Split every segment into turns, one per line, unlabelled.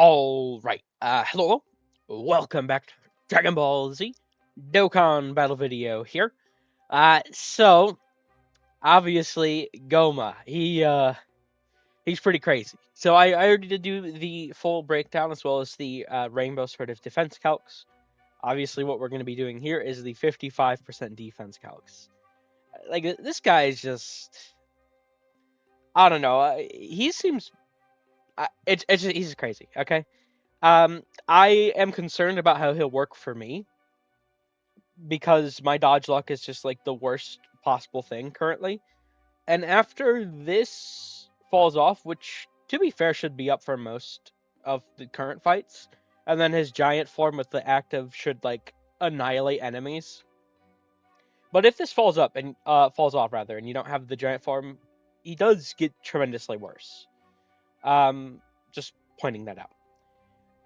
All right. Hello. Welcome back to Dragon Ball Z Dokkan battle video here. So obviously Gomah, he's pretty crazy. So I already did do the full breakdown as well as the rainbow sort of defense calcs. Obviously, what we're going to be doing here is the 55% defense calcs. Like this guy is just, I don't know. He seems, he's crazy. Okay. I am concerned about how he'll work for me because my dodge luck is just like the worst possible thing currently. And after this falls off, which to be fair should be up for most of the current fights, and then his giant form with the active should like annihilate enemies. But if this falls off rather, and you don't have the giant form, he does get tremendously worse. Just pointing that out.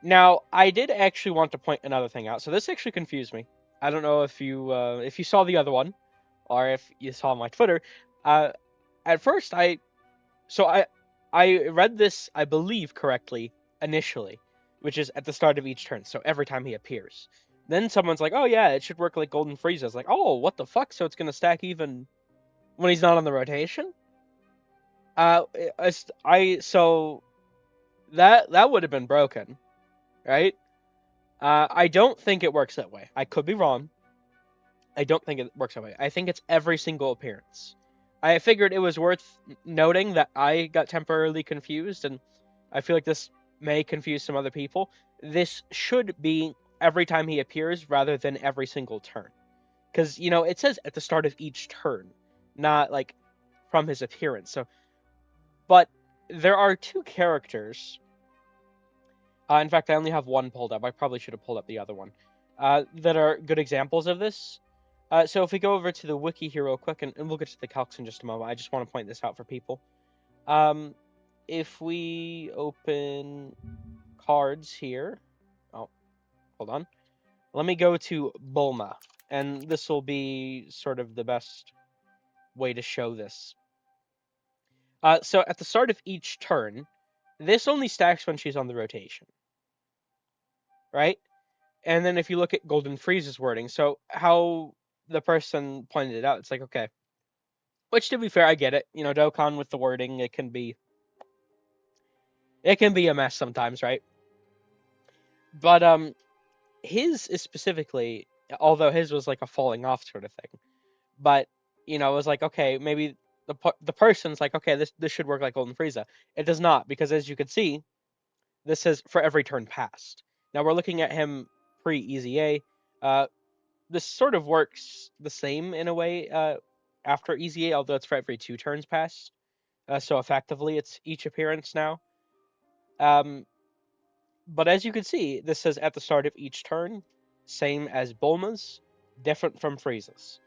Now, I did actually want to point another thing out. So this actually confused me. I don't know if you saw the other one or if you saw my Twitter. Uh, at first, I read this, I believe correctly initially, which is at the start of each turn. So every time he appears, then someone's like, "Oh yeah, it should work like Golden Frieza." I was like, "Oh, what the fuck?" So it's gonna stack even when he's not on the rotation. So that would have been broken, right? I don't think it works that way. I could be wrong. I don't think it works that way. I think it's every single appearance. I figured it was worth noting that I got temporarily confused, and I feel like this may confuse some other people. This should be every time he appears rather than every single turn. Because, it says at the start of each turn, not like from his appearance. But there are two characters. In fact, I only have one pulled up. I probably should have pulled up the other one. That are good examples of this. So if we go over to the wiki here real quick, and we'll get to the calcs in just a moment. I just want to point this out for people. If we open cards here, oh, hold on. Let me go to Bulma, and this will be sort of the best way to show this. So at the start of each turn, this only stacks when she's on the rotation, right? And then if you look at Golden Frieza's wording, so how the person pointed it out, it's like, okay, which to be fair, I get it. Dokkan with the wording, it can be a mess sometimes, right? But his is specifically, although his was like a falling off sort of thing, but it was like, okay, maybe the person's like, okay, this should work like Golden Frieza. It does not, because as you can see, this says for every turn passed. Now we're looking at him pre EZA. This sort of works the same in a way after EZA, although it's for every 2 turns passed. So effectively, it's each appearance now. Um, but as you can see, this says at the start of each turn, same as Bulma's, different from Frieza's.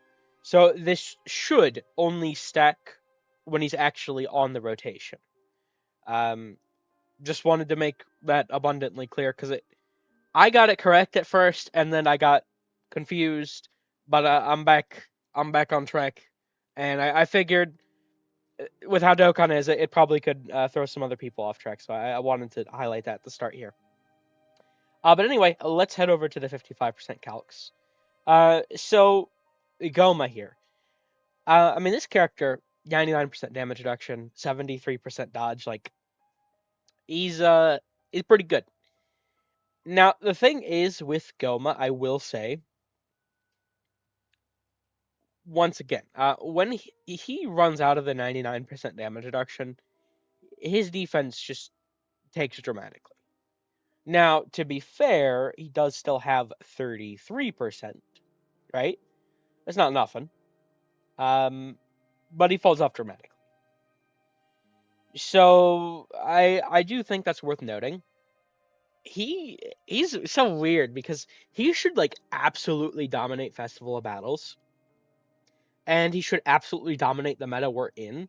So this should only stack when he's actually on the rotation. Um, just wanted to make that abundantly clear because I got it correct at first, and then I got confused. But I'm back. I'm back on track, and I figured with how Dokkan is, it probably could throw some other people off track. So I wanted to highlight that at the start here. But anyway, let's head over to the 55% calcs. So Gomah here. I mean, this character, 99% damage reduction, 73% dodge. Like he's pretty good. Now the thing is with Gomah, I will say once again, when he runs out of the 99% damage reduction, his defense just takes dramatically. Now, to be fair, he does still have 33%, right? That's not nothing. But he falls off dramatically. So I do think that's worth noting. He's so weird because he should like absolutely dominate festival of battles, and he should absolutely dominate the meta we're in,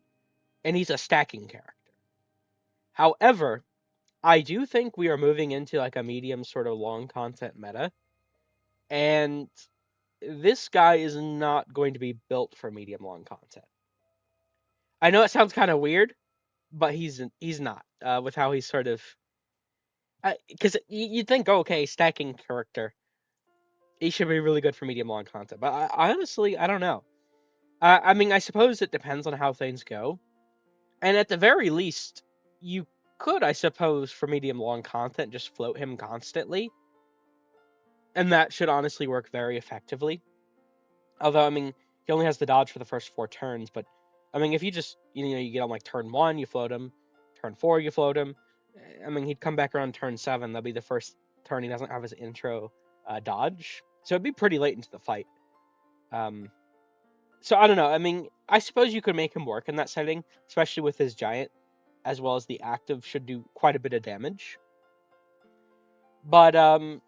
and he's a stacking character. However, I do think we are moving into like a medium sort of long content meta, and this guy is not going to be built for medium long content. I know it sounds kind of weird, but he's not with how he's sort of Because you'd think, oh, okay, stacking character, he should be really good for medium long content. But I honestly, I don't know. I mean, I suppose it depends on how things go. And at the very least, you could, I suppose, for medium long content, just float him constantly. And that should honestly work very effectively. Although, I mean, he only has the dodge for the first 4 turns. But, I mean, if you just, you get on like turn 1, you float him. Turn 4, you float him. I mean, he'd come back around turn 7. That'll be the first turn he doesn't have his intro dodge. So it'd be pretty late into the fight. So I don't know. I mean, I suppose you could make him work in that setting, especially with his giant, as well as the active should do quite a bit of damage. But I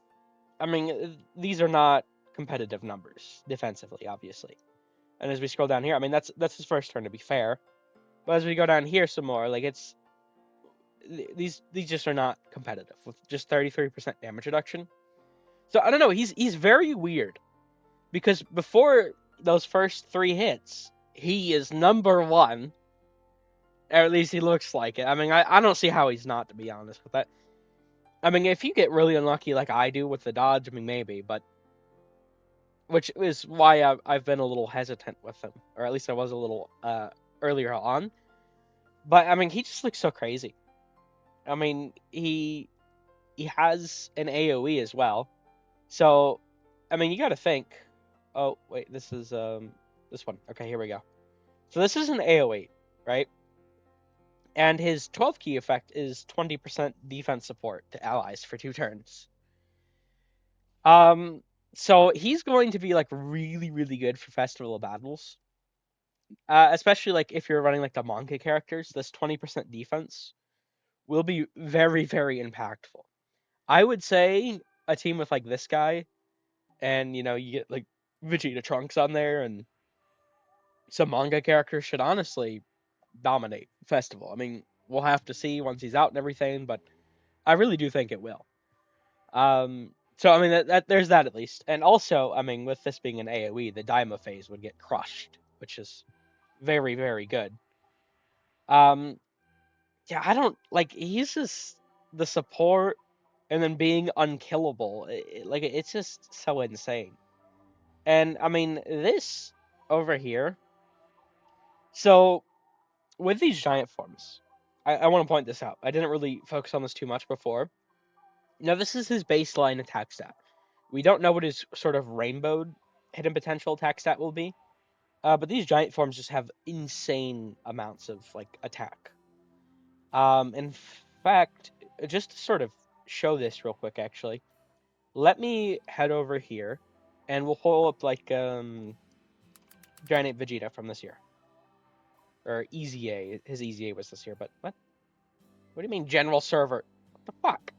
mean, these are not competitive numbers defensively, obviously. And as we scroll down here, I mean that's his first turn to be fair. But as we go down here some more, like these just are not competitive with just 33% damage reduction. So I don't know. He's very weird because before those first 3 hits, he is number 1. Or at least he looks like it. I mean, I don't see how he's not, to be honest with that. I mean, if you get really unlucky like I do with the dodge, I mean, maybe, but which is why I've been a little hesitant with him, or at least I was a little earlier on. But I mean, he just looks so crazy. I mean, he has an AOE as well, so I mean, you got to think. Oh wait, this is this one. Okay, here we go. So this is an AOE, right? And his 12 key effect is 20% defense support to allies for 2 turns. So he's going to be like really, really good for Festival of Battles. Especially like if you're running like the manga characters, this 20% defense will be very, very impactful. I would say a team with like this guy, and you get like Vegeta Trunks on there, and some manga characters should honestly dominate Festival. I mean, we'll have to see once he's out and everything, but I really do think it will. So I mean that there's that at least, and also I mean with this being an AOE, the Daima phase would get crushed, which is very very good. Um, yeah, I don't like he's just the support and then being unkillable. Like it's just so insane. And I mean this over here. So with these giant forms, I want to point this out. I didn't really focus on this too much before. Now this is his baseline attack stat. We don't know what his sort of rainbowed hidden potential attack stat will be. But these giant forms just have insane amounts of like attack. In fact, just to sort of show this real quick, actually, let me head over here, and we'll pull up like Giant Ape Vegeta from this year, or EZA. His EZA was this year, but what? What do you mean general server? What the fuck?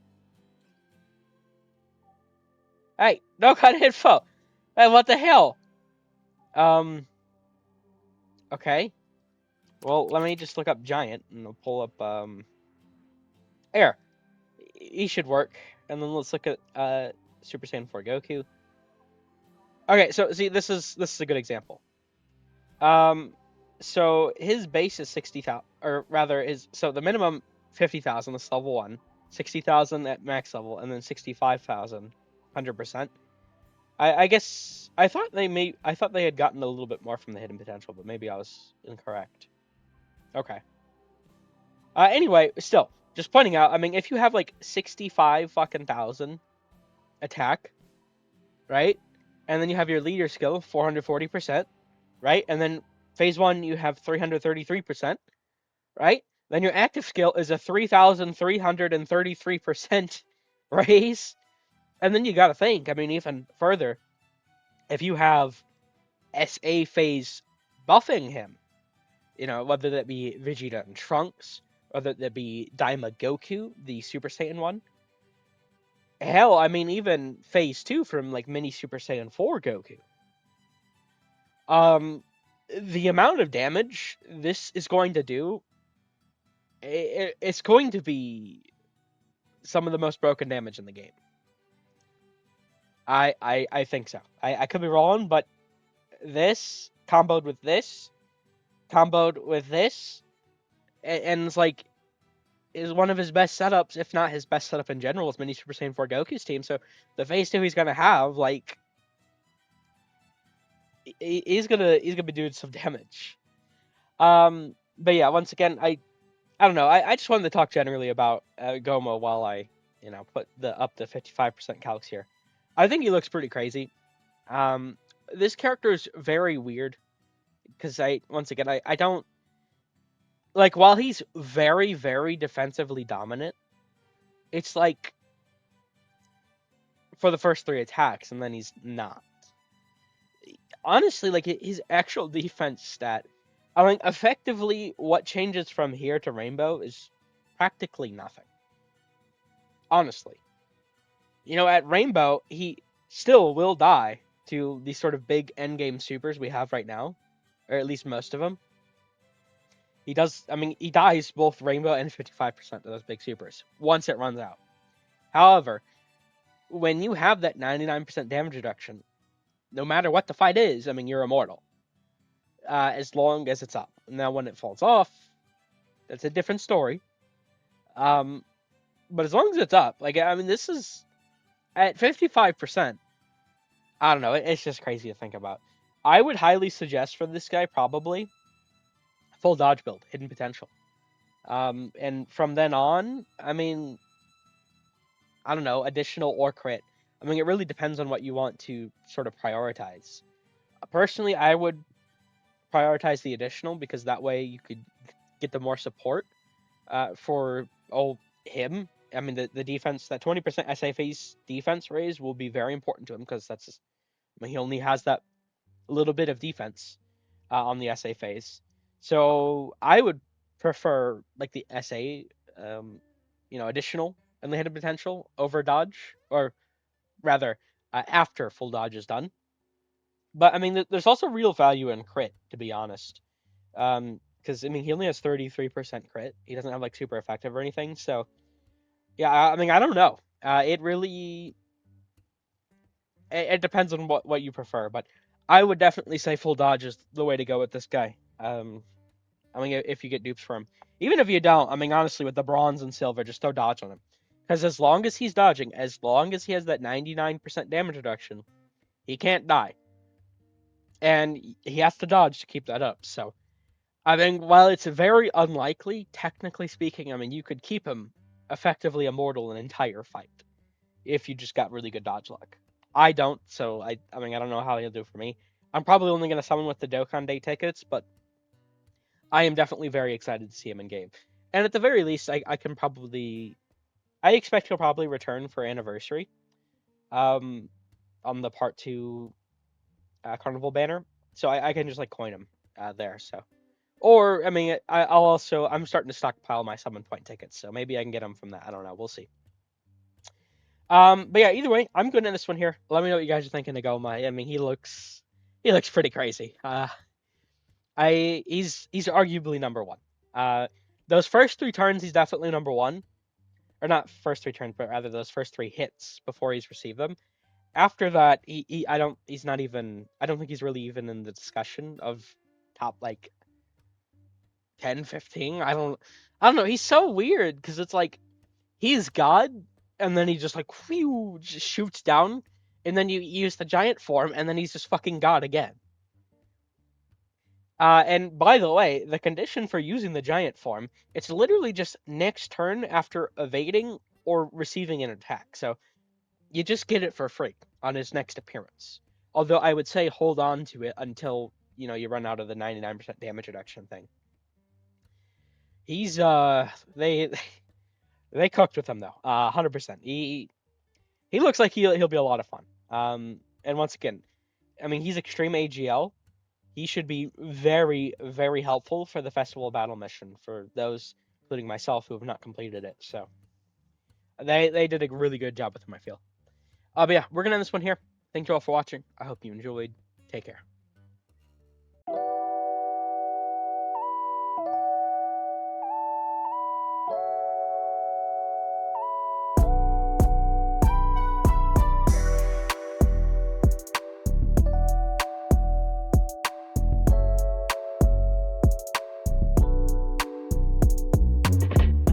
Hey, no cut info. Hey, what the hell? Okay. Well, let me just look up Giant, and I'll pull up Air. He should work. And then let's look at Super Saiyan 4 Goku. Okay, so see, this is a good example. So his base is 60,000, or rather, the minimum 50,000 is level 1, 60,000 at max level, and then 65,000, 100%. I guess I thought they had gotten a little bit more from the hidden potential, but maybe I was incorrect. Okay. Anyway, still, just pointing out. I mean, if you have like 65 fucking thousand attack, right, and then you have your leader skill 440%, right, and then phase 1 you have 333%, right. Then your active skill is a 3,333% raise, and then you got to think. I mean, even further, if you have SA phase buffing him, whether that be Vegeta and Trunks, whether that be Daima Goku, the Super Saiyan one. Hell, I mean, even Phase 2 from, like, Mini Super Saiyan 4 Goku. The amount of damage this is going to do, it's going to be some of the most broken damage in the game. I think so. I could be wrong, but this, comboed with this, and it's like, is one of his best setups, if not his best setup in general, is Mini Super Saiyan 4 Goku's team. So the phase 2 he's gonna have, like, he's gonna be doing some damage. But yeah, once again, I don't know. I just wanted to talk generally about Gomah while I, put the up to 55% calcs here. I think he looks pretty crazy. Um, this character is very weird because once again, I don't like, while he's very, very defensively dominant, it's like for the first 3 attacks, and then he's not. Honestly, like, his actual defense stat, I mean, effectively, what changes from here to Rainbow is practically nothing. Honestly. At Rainbow, he still will die to these sort of big endgame supers we have right now, or at least most of them. He does, I mean, he dies both Rainbow and 55% of those big supers once it runs out. However, when you have that 99% damage reduction, no matter what the fight is, I mean, you're immortal. As long as it's up. Now, when it falls off, that's a different story. But as long as it's up, like, I mean, this is at 55%. I don't know. It's just crazy to think about. I would highly suggest for this guy probably full dodge build, hidden potential. And from then on, I mean, I don't know, additional or crit. I mean, it really depends on what you want to sort of prioritize. Personally, I would prioritize the additional because that way you could get the more support for him. I mean, the defense, that 20% SA phase defense raise will be very important to him because he only has that little bit of defense on the SA phase. So I would prefer like the SA, additional unlimited potential over dodge, or rather after full dodge is done. But I mean, there's also real value in crit, to be honest. Because I mean, he only has 33% crit. He doesn't have like super effective or anything. So yeah, I mean, I don't know. It really it depends on what you prefer, but I would definitely say full dodge is the way to go with this guy. I mean, if you get dupes for him, even if you don't, I mean, honestly, with the bronze and silver, just throw dodge on him, because as long as he's dodging, as long as he has that 99% damage reduction, he can't die, and he has to dodge to keep that up. So I mean, while it's very unlikely, technically speaking, I mean, you could keep him effectively immortal an entire fight if you just got really good dodge luck. I don't, so I mean, I don't know how he'll do for me. I'm probably only going to summon with the Dokkan Day tickets, but I am definitely very excited to see him in game. And at the very least, I expect he'll probably return for Anniversary, on the Part 2 Carnival banner. So I can just like coin him there. So, or I mean, I'm starting to stockpile my summon point tickets, so maybe I can get them from that. I don't know. We'll see. But yeah, either way, I'm good in this one here. Let me know what you guys are thinking of Gomah. I mean, he looks pretty crazy. He's arguably number one. Those first 3 turns, he's definitely number one, or not first 3 turns, but rather those first 3 hits before he's received them. After that, I don't think he's really even in the discussion of top like 10, 15. I don't know. He's so weird because it's like he's God, and then he just like whew, just shoots down, and then you use the giant form, and then he's just fucking God again. And by the way, the condition for using the giant form, it's literally just next turn after evading or receiving an attack. So you just get it for free on his next appearance. Although I would say hold on to it until, you run out of the 99% damage reduction thing. He's they cooked with him though. 100%. He looks like he'll be a lot of fun. And once again, I mean, he's extreme AGL. He should be very, very helpful for the Festival Battle mission for those, including myself, who have not completed it. So they did a really good job with him, I feel. But yeah, we're gonna end this one here. Thank you all for watching. I hope you enjoyed. Take care.